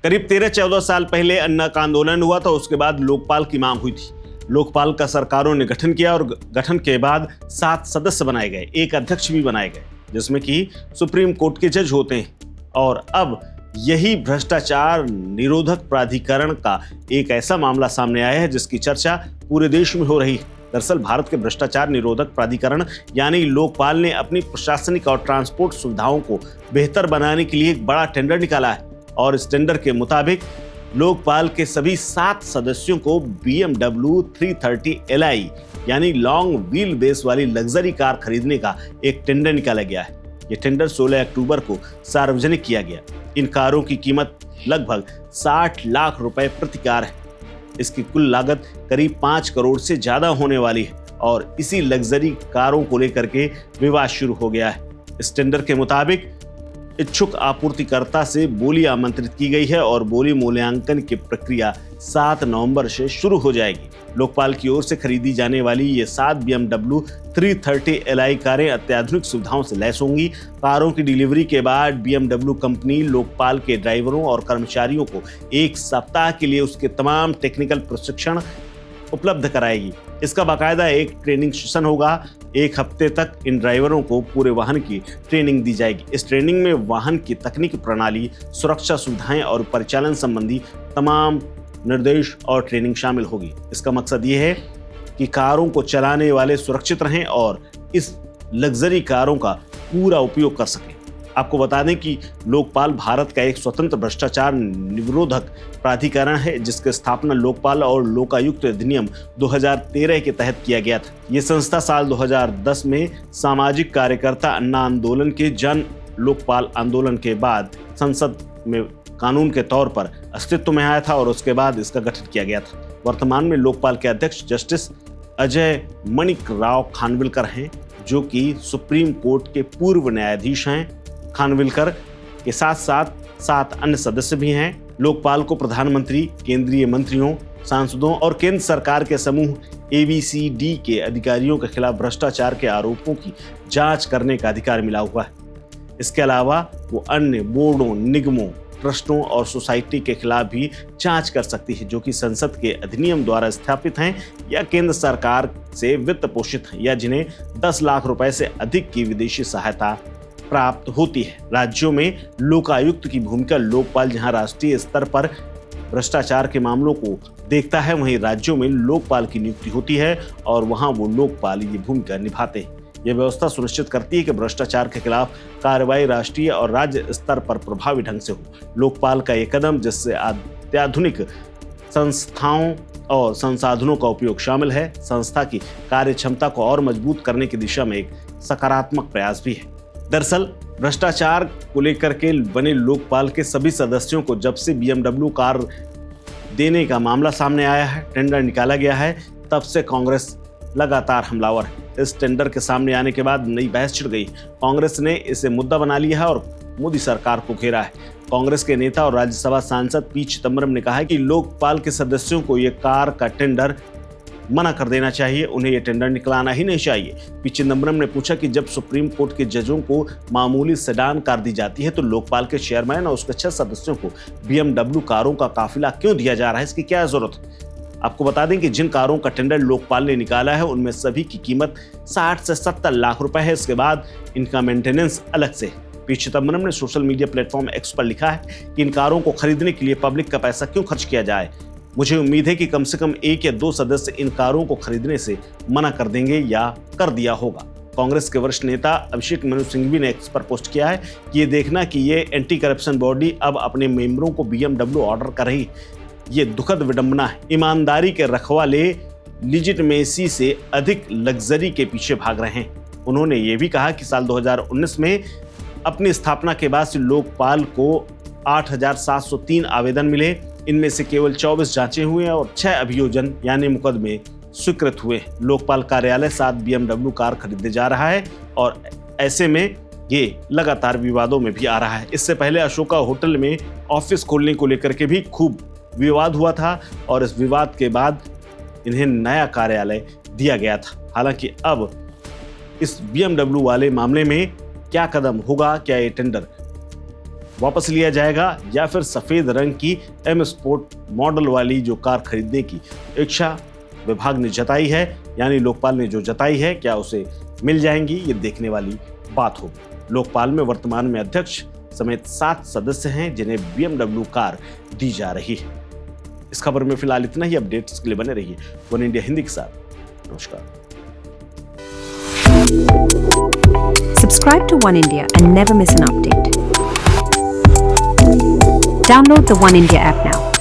करीब 13-14 साल पहले अन्ना का आंदोलन हुआ था, उसके बाद लोकपाल की मांग हुई थी। लोकपाल का सरकारों ने गठन किया और गठन के बाद 7 सदस्य बनाए गए, एक अध्यक्ष भी बनाए गए, जिसमें कि सुप्रीम कोर्ट के जज होते हैं। और अब यही भ्रष्टाचार निरोधक प्राधिकरण का एक ऐसा मामला सामने आया है जिसकी चर्चा पूरे देश में हो रही है। दरअसल भारत के भ्रष्टाचार निरोधक प्राधिकरण यानी लोकपाल ने अपनी प्रशासनिक और ट्रांसपोर्ट सुविधाओं को बेहतर बनाने के लिए एक बड़ा टेंडर निकाला है और इस टेंडर के मुताबिक लोकपाल के सभी 7 सदस्यों को BMW 330 Li यानी लॉन्ग व्हील बेस वाली लग्जरी कार खरीदने का एक टेंडर निकाला गया है। यह टेंडर 16 अक्टूबर को सार्वजनिक किया गया। इन कारों की कीमत लगभग 60 लाख रुपए प्रति कार है। इसकी कुल लागत करीब 5 करोड़ से ज्यादा होने वाली है और इसी लग्जरी कारों को लेकर के विवाद शुरू हो गया है। इस टेंडर के मुताबिक इच्छुक आपूर्तिकर्ता से बोली आमंत्रित की गई है और बोली मूल्यांकन की प्रक्रिया 7 नवंबर से शुरू हो जाएगी। लोकपाल की ओर से खरीदी जाने वाली ये 7 BMW 330 Li कारें अत्याधुनिक सुविधाओं से लैस होंगी। कारों की डिलीवरी के बाद BMW कंपनी लोकपाल के ड्राइवरों और कर्मचारियों को 1 सप्ताह के लिए उसके तमाम टेक्निकल प्रशिक्षण उपलब्ध कराएगी। इसका बाकायदा एक ट्रेनिंग सेशन होगा। 1 हफ्ते तक इन ड्राइवरों को पूरे वाहन की ट्रेनिंग दी जाएगी। इस ट्रेनिंग में वाहन की तकनीकी प्रणाली, सुरक्षा सुविधाएं और परिचालन संबंधी तमाम निर्देश और ट्रेनिंग शामिल होगी। इसका मकसद ये है कि कारों को चलाने वाले सुरक्षित रहें और इस लग्जरी कारों का पूरा उपयोग कर सकें। आपको बता दें कि लोकपाल भारत का एक स्वतंत्र भ्रष्टाचार निरोधक प्राधिकरण है जिसकी स्थापना लोकपाल और लोकायुक्त अधिनियम 2013 के तहत किया गया था। ये संस्था साल 2010 में सामाजिक कार्यकर्ता अन्ना आंदोलन के जन लोकपाल आंदोलन के बाद संसद में कानून के तौर पर अस्तित्व में आया था और उसके बाद इसका गठन किया गया था। वर्तमान में लोकपाल के अध्यक्ष जस्टिस अजय मणिक राव खानविलकर हैं, जो कि सुप्रीम कोर्ट के पूर्व न्यायाधीश हैं। खानविलकर के साथ साथ 7 अन्य सदस्य भी हैं। लोकपाल को प्रधानमंत्री, केंद्रीय मंत्रियों, सांसदों और केंद्र सरकार के समूह ABCD के अधिकारियों के खिलाफ भ्रष्टाचार के आरोपों की जांच करने का अधिकार मिला हुआ है। इसके अलावा वो अन्य बोर्डों, निगमों, ट्रस्टों और सोसाइटी के खिलाफ भी जांच कर सकती है जो कि संसद के अधिनियम द्वारा स्थापित हैं या केंद्र सरकार से वित्त पोषित हैं या जिन्हें 10 लाख रुपए से अधिक की विदेशी सहायता प्राप्त होती है। राज्यों में लोकायुक्त की भूमिका लोकपाल जहां राष्ट्रीय स्तर पर भ्रष्टाचार के मामलों को देखता है, वहीं राज्यों में लोकपाल की नियुक्ति होती है और वहां वो लोकपाल ये भूमिका निभाते हैं। यह व्यवस्था सुनिश्चित करती है कि भ्रष्टाचार के खिलाफ कार्रवाई राष्ट्रीय और राज्य स्तर पर प्रभावी ढंग से हो। लोकपाल का यह कदम, जिससे अत्याधुनिक संस्थाओं और संसाधनों का उपयोग शामिल है, संस्था की कार्य क्षमता को और मजबूत करने की दिशा में एक सकारात्मक प्रयास भी है। दरअसल भ्रष्टाचार को लेकर के बने लोकपाल के सभी सदस्यों को जब से BMW कार देने का मामला सामने आया है, टेंडर निकाला गया है, तब से कांग्रेस लगातार हमलावर है। इस टेंडर के सामने आने के बाद नई बहस छिड़ गई। कांग्रेस ने इसे मुद्दा बना लिया है और मोदी सरकार को घेरा है। कांग्रेस के नेता और राज्यसभा सांसद पी चिदम्बरम ने कहा है कि लोकपाल के सदस्यों को यह कार का टेंडर मना कर देना चाहिए, उन्हें यह टेंडर निकलाना ही नहीं चाहिए। पी चिदम्बरम ने पूछा कि जब सुप्रीम कोर्ट के जजों को मामूली सेडान कार दी जाती है तो लोकपाल के चेयरमैन और उसके 6 सदस्यों को BMW कारों का काफिला क्यों दिया जा रहा है, इसकी क्या जरूरत है। आपको बता दें कि जिन कारों का टेंडर लोकपाल ने निकाला है उनमें सभी की कीमत 60 से 70 लाख रुपए है। इसके बाद इनका मेंटेनेंस अलग से। पी चिदम्बरम ने सोशल मीडिया प्लेटफॉर्म एक्स पर लिखा है कि इन कारों को खरीदने के लिए पब्लिक का पैसा क्यों खर्च किया जाए। मुझे उम्मीद है कि कम से कम 1 या 2 सदस्य इन कारों को खरीदने से मना कर देंगे या कर दिया होगा। कांग्रेस के वरिष्ठ नेता अभिषेक मनु सिंघवी ने एक्स पर पोस्ट किया है कि ये देखना कि ये एंटी करप्शन बॉडी अब अपने मेंबरों को BMW ऑर्डर कर रही, ये दुखद विडंबना है। ईमानदारी के रखवाले लिजिटमेसी से अधिक लग्जरी के पीछे भाग रहे हैं। उन्होंने ये भी कहा कि साल 2019 में अपनी स्थापना के बाद से लोकपाल को 8,703 आवेदन मिले। इनमें से केवल 24 जांचे हुए और 6 अभियोजन यानी मुकदमे स्वीकृत हुए। लोकपाल कार्यालय 7 BMW कार खरीदने जा रहा है और ऐसे में ये लगातार विवादों में भी आ रहा है। इससे पहले अशोका होटल में ऑफिस खोलने को लेकर के भी खूब विवाद हुआ था और इस विवाद के बाद इन्हें नया कार्यालय दिया गया था। हालांकि अब इस BMW वाले मामले में क्या कदम होगा, क्या ये टेंडर वापस लिया जाएगा या फिर सफेद रंग की एम स्पोर्ट मॉडल वाली जो कार खरीदने की इच्छा विभाग ने जताई है, यानी लोकपाल ने जो जताई है, क्या उसे मिल जाएंगी, ये देखने वाली बात होगी। लोकपाल में वर्तमान में अध्यक्ष समेत 7 सदस्य हैं जिन्हें BMW कार दी जा रही है। इस खबर में फिलहाल इतना ही। अपडेट्स के लिए बने रहिए वन इंडिया हिंदी के साथ। नमस्कार। Subscribe to One India and never miss an update. Download the One India app now.